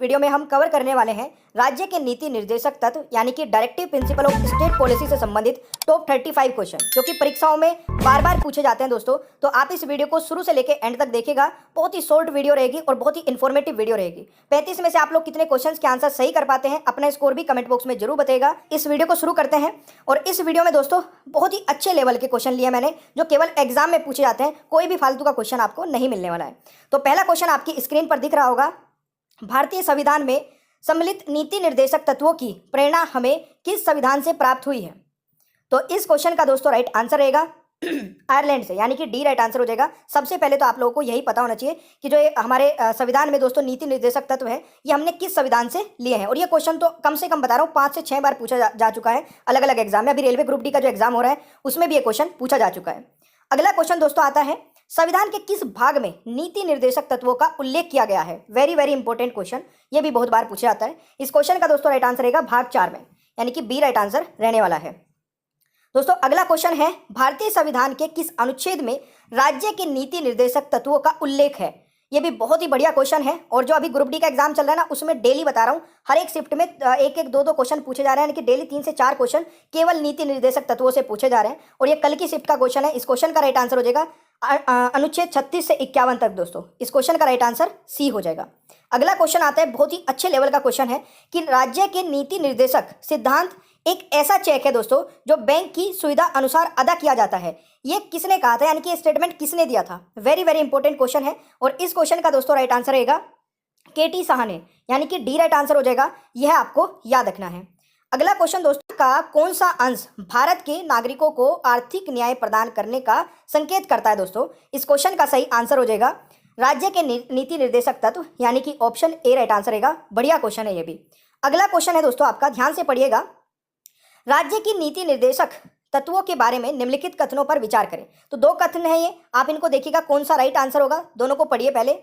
Video में हम cover करने वाले हैं राज्य के नीति निर्देशक तत्व यानी कि directive principle of state policy से संबंधित टॉप 35 क्वेश्चन जो कि परीक्षाओं में बार बार पूछे जाते हैं दोस्तों। तो आप इस वीडियो को शुरू से लेकर एंड तक देखिएगा। बहुत ही शॉर्ट वीडियो रहेगी और बहुत ही इन्फॉर्मेटिव वीडियो रहेगी। 35 में से आप लोग कितने क्वेश्चन के आंसर सही कर पाते हैं, अपना स्कोर भी कमेंट बॉक्स में जरूर बताएगा। इस वीडियो को शुरू करते हैं। और इस वीडियो में दोस्तों बहुत ही अच्छे लेवल के क्वेश्चन लिए मैंने, जो केवल एग्जाम में पूछे जाते हैं। कोई भी फालतू का क्वेश्चन आपको नहीं मिलने वाला है। तो पहला क्वेश्चन आपकी स्क्रीन पर दिख रहा होगा। भारतीय संविधान में सम्मिलित नीति निर्देशक तत्वों की प्रेरणा हमें किस संविधान से प्राप्त हुई है? तो इस क्वेश्चन का दोस्तों राइट आंसर रहेगा आयरलैंड से, यानी कि डी राइट आंसर हो जाएगा। सबसे पहले तो आप लोगों को यही पता होना चाहिए कि जो ये हमारे संविधान में दोस्तों नीति निर्देशक तत्व है, ये हमने किस संविधान से लिए हैं। और ये क्वेश्चन तो कम से कम बता रहा हूँ 5 से 6 बार पूछा जा चुका है अलग अलग एग्जाम में। अभी रेलवे ग्रुप डी का जो एग्जाम हो रहा है उसमें भी ये क्वेश्चन पूछा जा चुका है। अगला क्वेश्चन दोस्तों आता है, संविधान के किस भाग में नीति निर्देशक तत्वों का उल्लेख किया गया है? वेरी वेरी इंपॉर्टेंट क्वेश्चन, ये भी बहुत बार पूछा जाता है। इस क्वेश्चन का दोस्तों राइट आंसर रहेगा भाग 4 में, यानी कि बी राइट आंसर रहने वाला है। दोस्तों अगला क्वेश्चन है, भारतीय संविधान के किस अनुच्छेद में राज्य के नीति निर्देशक तत्वों का उल्लेख है? ये भी बहुत ही बढ़िया क्वेश्चन है। और जो अभी ग्रुप डी का एग्जाम चल रहा है ना, उसमें डेली बता रहा हूँ, हर एक शिफ्ट में एक एक दो दो क्वेश्चन पूछे जा रहे हैं, यानी कि डेली 3 से 4 क्वेश्चन केवल नीति निर्देशक तत्वों से पूछे जा रहे हैं। और ये कल की शिफ्ट का क्वेश्चन है। इस क्वेश्चन का राइट आंसर हो जाएगा अनुच्छेद 36 से 51 तक। दोस्तों इस क्वेश्चन का राइट आंसर सी हो जाएगा। अगला क्वेश्चन आता है, बहुत ही अच्छे लेवल का क्वेश्चन है कि राज्य के नीति निर्देशक सिद्धांत एक ऐसा चेक है दोस्तों जो बैंक की सुविधा अनुसार अदा किया जाता है। ये किसने कहा था, यानी कि स्टेटमेंट किसने दिया था? वेरी वेरी इंपॉर्टेंट क्वेश्चन है। और इस क्वेश्चन का दोस्तों राइट आंसर रहेगा केटी साहा ने, यानी कि डी राइट आंसर हो जाएगा। यह आपको याद रखना है। अगला क्वेश्चन दोस्तों का कौन सा अंश भारत के नागरिकों को आर्थिक न्याय प्रदान करने का संकेत करता है? दोस्तों इस क्वेश्चन का सही आंसर हो जाएगा राज्य के नीति निर्देशक तत्व, यानी कि ऑप्शन ए राइट आंसर रहेगा। बढ़िया क्वेश्चन है ये भी। अगला क्वेश्चन है दोस्तों आपका, ध्यान से पढ़िएगा। राज्य की नीति निर्देशक तत्वों के बारे में निम्नलिखित कथनों पर विचार करें। तो 2 कथन है ये, आप इनको देखिएगा कौन सा राइट आंसर होगा। दोनों को पढ़िए पहले।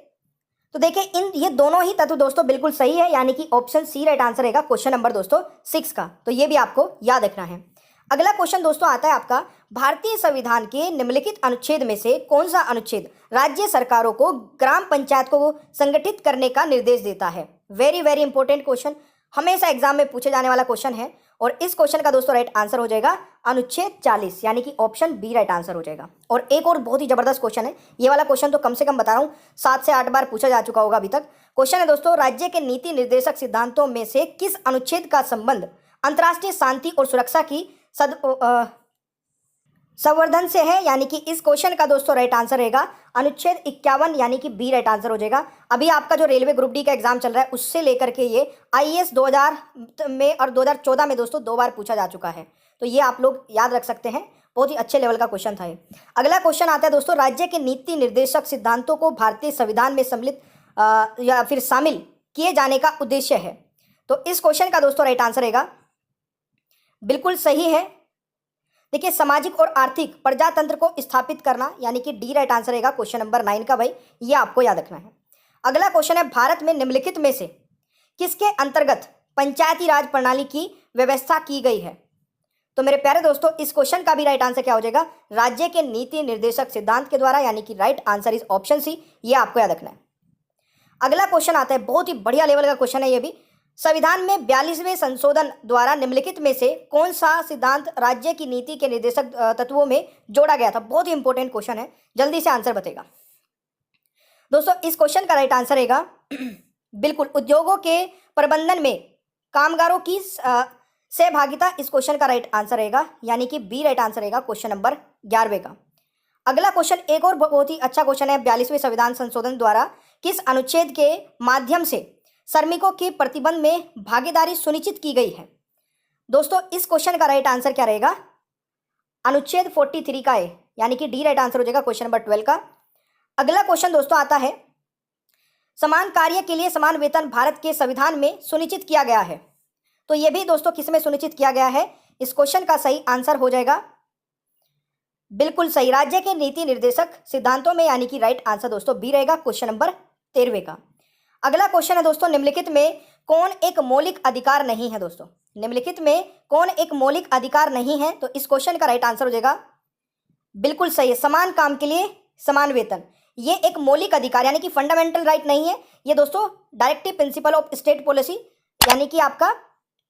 तो देखिए ये दोनों ही तत्व दोस्तों बिल्कुल सही है, यानी कि ऑप्शन सी राइट आंसर रहेगा क्वेश्चन नंबर दोस्तों 6 का। तो ये भी आपको याद रखना है। अगला क्वेश्चन दोस्तों आता है आपका, भारतीय संविधान के निम्नलिखित अनुच्छेद में से कौन सा अनुच्छेद राज्य सरकारों को ग्राम पंचायत को संगठित करने का निर्देश देता है? वेरी वेरी इंपॉर्टेंट क्वेश्चन, हमेशा एग्जाम में पूछे जाने वाला क्वेश्चन है। और इस क्वेश्चन का दोस्तों राइट आंसर हो जाएगा अनुच्छेद 40, यानी कि ऑप्शन बी राइट आंसर हो जाएगा। और एक और बहुत ही जबरदस्त क्वेश्चन है, ये वाला क्वेश्चन तो कम से कम बता रहा हूँ 7 से 8 बार पूछा जा चुका होगा अभी तक। क्वेश्चन है दोस्तों, राज्य के नीति निर्देशक सिद्धांतों में से किस अनुच्छेद का संबंध अंतर्राष्ट्रीय शांति और सुरक्षा की संवर्धन से है? यानी कि इस क्वेश्चन का दोस्तों राइट आंसर रहेगा अनुच्छेद 51, यानी कि बी राइट आंसर हो जाएगा। अभी आपका जो रेलवे ग्रुप डी का एग्जाम चल रहा है उससे लेकर के ये आईएएस 2000 में और 2014 में दोस्तों 2 बार पूछा जा चुका है। तो ये आप लोग याद रख सकते हैं, बहुत ही अच्छे लेवल का क्वेश्चन था ये। अगला क्वेश्चन आता है दोस्तों, राज्य के नीति निर्देशक सिद्धांतों को भारतीय संविधान में सम्मिलित या फिर शामिल किए जाने का उद्देश्य है। तो इस क्वेश्चन का दोस्तों राइट आंसर रहेगा बिल्कुल सही है। देखिए, सामाजिक और आर्थिक प्रजातंत्र को स्थापित करना, यानी कि डी राइट आंसर रहेगा क्वेश्चन नंबर 9 का। भाई ये आपको याद रखना है। अगला क्वेश्चन है, भारत में निम्नलिखित में से किसके अंतर्गत पंचायती राज प्रणाली की व्यवस्था की गई है? तो मेरे प्यारे दोस्तों इस क्वेश्चन का भी राइट आंसर क्या हो जाएगा? राज्य के नीति निर्देशक सिद्धांत के द्वारा, यानी कि right answer is option C. ये आपको याद रखना है। अगला क्वेश्चन आता है, बहुत ही बढ़िया लेवल का क्वेश्चन है ये भी। संविधान में 42वें संशोधन द्वारा निम्नलिखित में से कौन सा सिद्धांत राज्य की नीति के निर्देशक तत्वों में जोड़ा गया था? बहुत ही इंपॉर्टेंट क्वेश्चन है, जल्दी से आंसर बताएगा दोस्तों। इस क्वेश्चन का राइट आंसर रहेगा बिल्कुल उद्योगों के प्रबंधन में कामगारों की सहभागिता। इस क्वेश्चन का राइट आंसर रहेगा, यानी कि बी राइट आंसर रहेगा क्वेश्चन नंबर 11 का। अगला क्वेश्चन एक और बहुत ही अच्छा क्वेश्चन है, 42वें संविधान संशोधन द्वारा किस अनुच्छेद के माध्यम से श्रमिकों की प्रतिबंध में भागीदारी सुनिश्चित की गई है? दोस्तों इस क्वेश्चन का राइट आंसर क्या रहेगा? अनुच्छेद 43 का है, यानी कि डी राइट आंसर हो जाएगा क्वेश्चन नंबर 12 का। अगला क्वेश्चन दोस्तों आता है, समान कार्य के लिए समान वेतन भारत के संविधान में सुनिश्चित किया गया है। तो यह भी दोस्तों किस में सुनिश्चित किया गया है? इस क्वेश्चन का सही आंसर हो जाएगा बिल्कुल सही, राज्य के नीति निर्देशक सिद्धांतों में, यानी कि राइट आंसर दोस्तों बी रहेगा क्वेश्चन नंबर 13 का। अगला क्वेश्चन है दोस्तों, निम्नलिखित में कौन एक मौलिक अधिकार नहीं है? दोस्तों निम्नलिखित में कौन एक मौलिक अधिकार नहीं है? तो इस क्वेश्चन का राइट आंसर हो जाएगा बिल्कुल सही है, समान काम के लिए समान वेतन। ये एक मौलिक अधिकार यानी कि फंडामेंटल राइट नहीं है, ये दोस्तों directive principle of state policy यानी कि आपका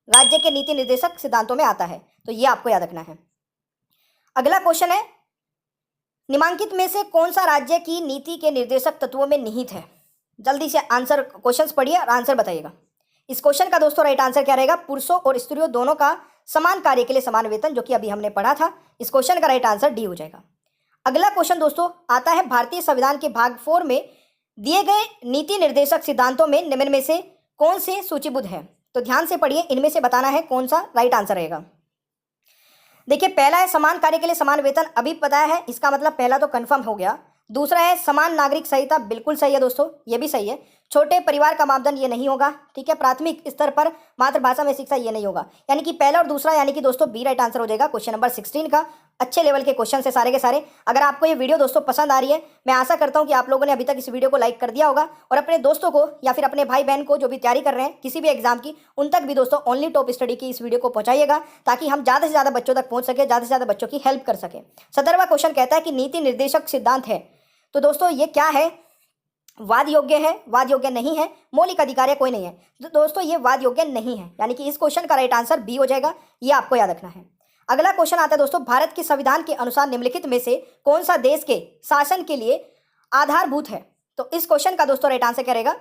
राज्य के नीति निर्देशक सिद्धांतों में आता है, तो ये आपको याद रखना है। अगला क्वेश्चन है, निम्नलिखित में से कौन सा राज्य की नीति के निर्देशक तत्वों में निहित है? जल्दी से आंसर क्वेश्चंस पढ़िए और आंसर बताइएगा। इस क्वेश्चन का दोस्तों राइट आंसर क्या रहेगा? पुरुषों और स्त्रियों दोनों का समान कार्य के लिए समान वेतन, जो कि अभी हमने पढ़ा था। इस क्वेश्चन का राइट आंसर डी हो जाएगा। अगला क्वेश्चन दोस्तों आता है, भारतीय संविधान के भाग 4 में दिए गए नीति निर्देशक सिद्धांतों में निम्न में से कौन से सूचीबद्ध है? तो ध्यान से पढ़िए, इनमें से बताना है कौन सा राइट आंसर रहेगा। देखिए, पहला है समान कार्य के लिए समान वेतन, अभी पता है, इसका मतलब पहला तो कंफर्म हो गया। दूसरा है समान नागरिक संहिता, बिल्कुल सही है दोस्तों, ये भी सही है। छोटे परिवार का मापदंड, ये नहीं होगा, ठीक है। प्राथमिक स्तर पर मातृभाषा में शिक्षा, ये नहीं होगा, यानी कि पहला और दूसरा यानी कि दोस्तों बी राइट आंसर हो जाएगा क्वेश्चन नंबर 16 का। अच्छे लेवल के क्वेश्चन है सारे के सारे। अगर आपको ये वीडियो दोस्तों पसंद आ रही है, मैं आशा करता हूँ कि आप लोगों ने अभी तक इस वीडियो को लाइक कर दिया होगा और अपने दोस्तों को या फिर अपने भाई बहन को जो भी तैयारी कर रहे हैं किसी भी एग्जाम की, उन तक भी दोस्तों ओनली टॉप स्टडी की इस वीडियो को पहुंचाइएगा, ताकि हम ज़्यादा से ज़्यादा बच्चों तक पहुँच सके, ज़्यादा से ज़्यादा बच्चों की हेल्प कर सके। 17वां क्वेश्चन कहता है कि नीति निर्देशक सिद्धांत है, तो दोस्तों ये क्या है? वाद योग्य है, वाद योग्य नहीं है, मौलिक अधिकार है, कोई नहीं है। तो दोस्तों ये वाद योग्य नहीं है, यानी कि इस क्वेश्चन का राइट आंसर बी हो जाएगा, ये आपको याद रखना है। अगला क्वेश्चन आता है दोस्तों, भारत के संविधान के अनुसार निम्नलिखित में से कौन सा देश के शासन के लिए आधारभूत है? तो इस क्वेश्चन का दोस्तों राइट आंसर क्या रहेगा?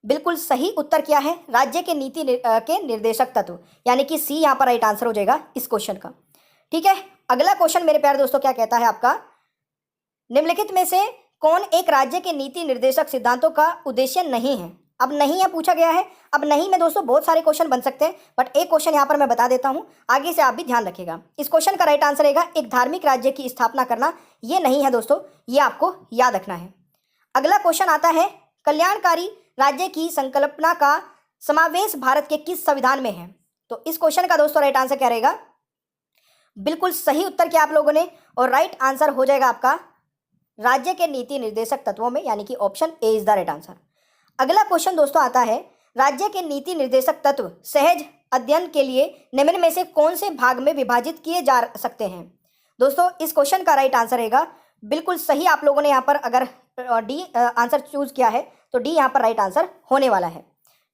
बिल्कुल सही उत्तर क्या है? राज्य के नीति के निर्देशक तत्व, यानी कि सी यहाँ पर राइट आंसर हो जाएगा इस क्वेश्चन का, ठीक है। अगला क्वेश्चन मेरे प्यारे दोस्तों क्या कहता है आपका, निम्नलिखित में से कौन एक राज्य के नीति निर्देशक सिद्धांतों का उद्देश्य नहीं है? अब नहीं है पूछा गया है। अब नहीं में दोस्तों बहुत सारे क्वेश्चन बन सकते हैं, बट एक क्वेश्चन यहाँ पर मैं बता देता हूँ, आगे से आप भी ध्यान रखिएगा। इस क्वेश्चन का राइट आंसर रहेगा एक धार्मिक राज्य की स्थापना करना, ये नहीं है दोस्तों, ये आपको याद रखना है। अगला क्वेश्चन आता है, कल्याणकारी राज्य की संकल्पना का समावेश भारत के किस संविधान में है? तो इस क्वेश्चन का दोस्तों राइट आंसर क्या रहेगा? बिल्कुल सही उत्तर किया आप लोगों ने, और राइट आंसर हो जाएगा आपका राज्य के नीति निर्देशक तत्वों में, यानी कि option A is the right answer. अगला क्वेश्चन दोस्तों आता है, राज्य के नीति निर्देशक तत्व सहज अध्ययन के लिए निम्न में से कौन से भाग में विभाजित किए जा सकते हैं? दोस्तों इस क्वेश्चन का राइट आंसर रहेगा, बिल्कुल सही आप लोगों ने यहाँ पर अगर डी आंसर चूज किया है तो डी यहाँ पर राइट आंसर होने वाला है,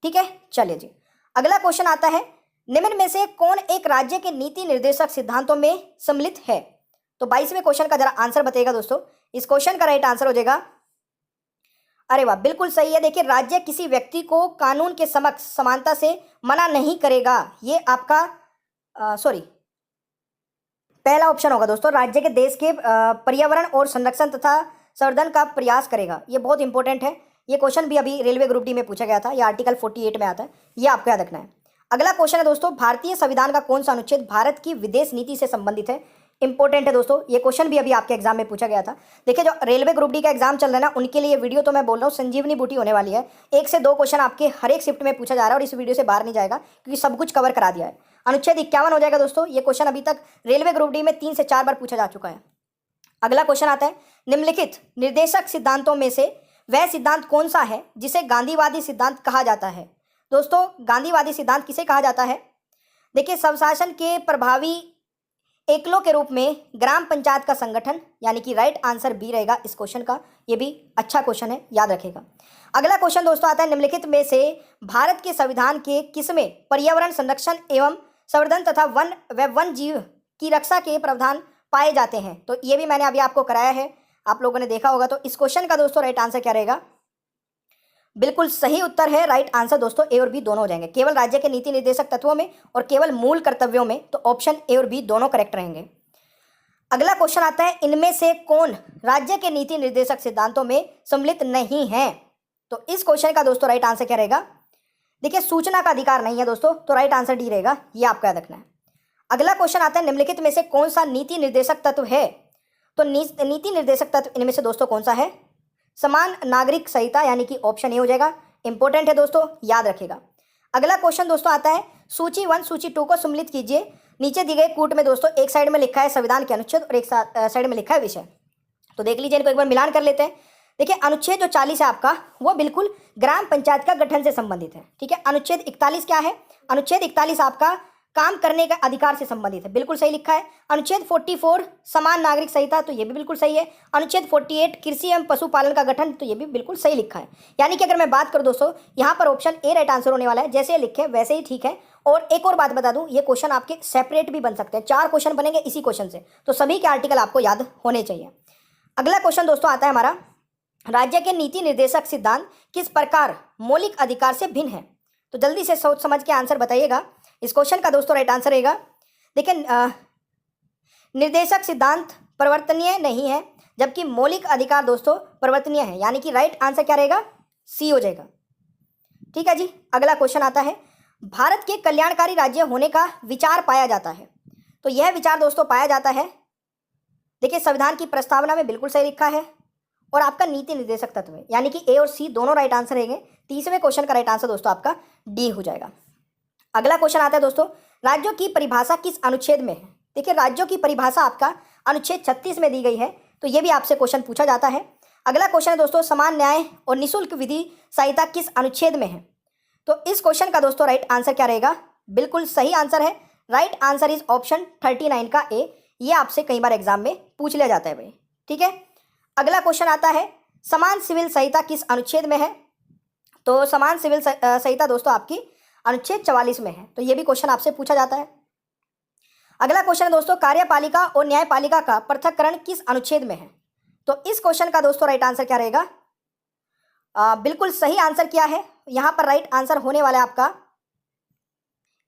ठीक है। चलिए जी, अगला क्वेश्चन आता है, निम्न में से कौन एक राज्य के नीति निर्देशक सिद्धांतों में सम्मिलित है? तो 22वें क्वेश्चन का जरा आंसर बताइएगा दोस्तों। इस क्वेश्चन का राइट आंसर हो जाएगा, अरे वाह, बिल्कुल सही है। देखिए, राज्य किसी व्यक्ति को कानून के समक्ष समानता से मना नहीं करेगा, ये आपका पहला ऑप्शन होगा दोस्तों। राज्य के देश के पर्यावरण और संरक्षण तथा संवर्धन का प्रयास करेगा, ये बहुत इंपॉर्टेंट है। ये क्वेश्चन भी अभी रेलवे ग्रुप डी में पूछा गया था, ये आर्टिकल 48 में आता है, ये आपको याद रखना है। अगला क्वेश्चन है दोस्तों, भारतीय संविधान का कौन सा अनुच्छेद भारत की विदेश नीति से संबंधित है? इंपॉर्टेंट है दोस्तों, ये क्वेश्चन भी अभी आपके एग्जाम में पूछा गया था। देखिए, जो रेलवे ग्रुप डी का एग्जाम चल रहा है ना, उनके लिए ये वीडियो तो मैं बोल रहा हूँ संजीवनी बूटी होने वाली है। 1 से 2 क्वेश्चन आपके हर एक शिफ्ट में पूछा जा रहा है और इस वीडियो से बाहर नहीं जाएगा, क्योंकि सब कुछ कवर करा दिया है। अनुच्छेद 51 हो जाएगा दोस्तों। ये क्वेश्चन अभी तक रेलवे ग्रुप डी में 3 से 4 बार पूछा जा चुका है। अगला क्वेश्चन आता है, निम्नलिखित निर्देशक सिद्धांतों में से वह सिद्धांत कौन सा है जिसे गांधीवादी सिद्धांत कहा जाता है? दोस्तों गांधीवादी सिद्धांत किसे कहा जाता है? देखिए, स्वशासन के प्रभावी एकलों के रूप में ग्राम पंचायत का संगठन, यानी कि राइट आंसर बी रहेगा इस क्वेश्चन का। ये भी अच्छा क्वेश्चन है, याद रखेगा। अगला क्वेश्चन दोस्तों आता है, निम्नलिखित में से भारत के संविधान के किसमें पर्यावरण संरक्षण एवं संवर्धन तथा वन जीव की रक्षा के प्रावधान पाए जाते हैं? तो ये भी मैंने अभी आपको कराया है, आप लोगों ने देखा होगा। तो इस क्वेश्चन का दोस्तों राइट आंसर क्या रहेगा? बिल्कुल सही उत्तर है, राइट आंसर दोस्तों ए और बी दोनों हो जाएंगे। केवल राज्य के नीति निर्देशक तत्वों में और केवल मूल कर्तव्यों में, तो ऑप्शन ए और बी दोनों करेक्ट रहेंगे। अगला क्वेश्चन आता है, इनमें से कौन राज्य के नीति निर्देशक सिद्धांतों में सम्मिलित नहीं है? तो इस क्वेश्चन का दोस्तों राइट आंसर क्या रहेगा? देखिए, सूचना का अधिकार नहीं है दोस्तों, तो राइट आंसर डी रहेगा, ये आपको याद रखना है। अगला क्वेश्चन आता है, निम्नलिखित में से कौन सा नीति निर्देशक तत्व है? तो नीति निर्देशक तत्व इनमें से दोस्तों कौन सा है? समान नागरिक संहिता, यानी कि ऑप्शन ए हो जाएगा। इंपॉर्टेंट है दोस्तों, याद रखेगा। अगला क्वेश्चन दोस्तों आता है, सूची 1 सूची 2 को सम्मिलित कीजिए। नीचे दी गई कूट में दोस्तों एक साइड में लिखा है संविधान के अनुच्छेद और एक साइड में लिखा है विषय। तो देख लीजिए, इनको एक बार मिलान कर लेते हैं। देखिए, अनुच्छेद जो 40 है आपका, वो बिल्कुल ग्राम पंचायत का गठन से संबंधित है, ठीक है। अनुच्छेद 41 क्या है? अनुच्छेद 41 आपका काम करने का अधिकार से संबंधित है, बिल्कुल सही लिखा है। अनुच्छेद 44 समान नागरिक संहिता, तो ये भी बिल्कुल सही है। अनुच्छेद 48 कृषि एवं पशुपालन का गठन, तो ये भी बिल्कुल सही लिखा है। यानी कि अगर मैं बात करूं दोस्तों, यहाँ पर ऑप्शन ए राइट आंसर होने वाला है। जैसे लिखे वैसे ही ठीक है। और एक और बात बता दूं, ये क्वेश्चन आपके सेपरेट भी बन सकते हैं, 4 क्वेश्चन बनेंगे इसी क्वेश्चन से, तो सभी के आर्टिकल आपको याद होने चाहिए। अगला क्वेश्चन दोस्तों आता है हमारा, राज्य के नीति निर्देशक सिद्धांत किस प्रकार मौलिक अधिकार से भिन्न है? तो जल्दी से सोच समझ के आंसर बताइएगा। इस क्वेश्चन का दोस्तों राइट आंसर रहेगा, देखिए निर्देशक सिद्धांत परिवर्तनीय नहीं है, जबकि मौलिक अधिकार दोस्तों परिवर्तनीय है। यानी कि राइट आंसर क्या रहेगा? सी हो जाएगा। ठीक है जी। अगला क्वेश्चन आता है, भारत के कल्याणकारी राज्य होने का विचार पाया जाता है। तो यह विचार दोस्तों पाया जाता है, देखिए संविधान की प्रस्तावना में, बिल्कुल सही लिखा है। और आपका नीति निर्देशक तत्व है, यानी कि ए और सी दोनों राइट आंसर रहेंगे। तीसरे क्वेश्चन का राइट आंसर दोस्तों आपका डी हो जाएगा। अगला क्वेश्चन आता है दोस्तों, राज्यों की परिभाषा किस अनुच्छेद में है? देखिए राज्यों की परिभाषा आपका अनुच्छेद 36 में दी गई है, तो ये भी आपसे क्वेश्चन पूछा जाता है। अगला क्वेश्चन है दोस्तों, समान न्याय और निःशुल्क विधि संहिता किस अनुच्छेद में है? तो इस क्वेश्चन का दोस्तों राइट आंसर क्या रहेगा? बिल्कुल सही आंसर है। राइट आंसर इज ऑप्शन 39 का ए। ये आपसे कई बार एग्जाम में पूछ लिया जाता है भाई। ठीक है। अगला क्वेश्चन आता है, समान सिविल संहिता किस अनुच्छेद में है? तो समान सिविल संहिता दोस्तों आपकी अनुच्छेद 44 में है, तो ये भी क्वेश्चन आपसे पूछा जाता है। अगला क्वेश्चन दोस्तों, कार्यपालिका और न्यायपालिका का पृथक्करण किस अनुच्छेद में है? तो इस क्वेश्चन का दोस्तों राइट आंसर क्या रहेगा? बिल्कुल सही आंसर क्या है? यहाँ पर राइट आंसर होने वाला है आपका,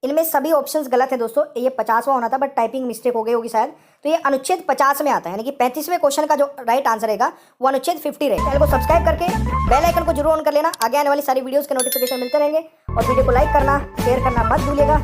इनमें सभी ऑप्शंस गलत है दोस्तों। ये 50वां होना था, बट टाइपिंग मिस्टेक हो गई होगी शायद। तो ये अनुच्छेद 50 में आता है, यानी कि 35वें क्वेश्चन का जो राइट आंसर रहेगा वो अनुच्छेद 50 रहेगा। चैनल को सब्सक्राइब करके बेल आइकन को जरूर ऑन कर लेना, आगे आने वाली सारी वीडियोस के नोटिफिकेशन मिलते रहेंगे। और वीडियो को लाइक करना, शेयर करना मत भूलिएगा।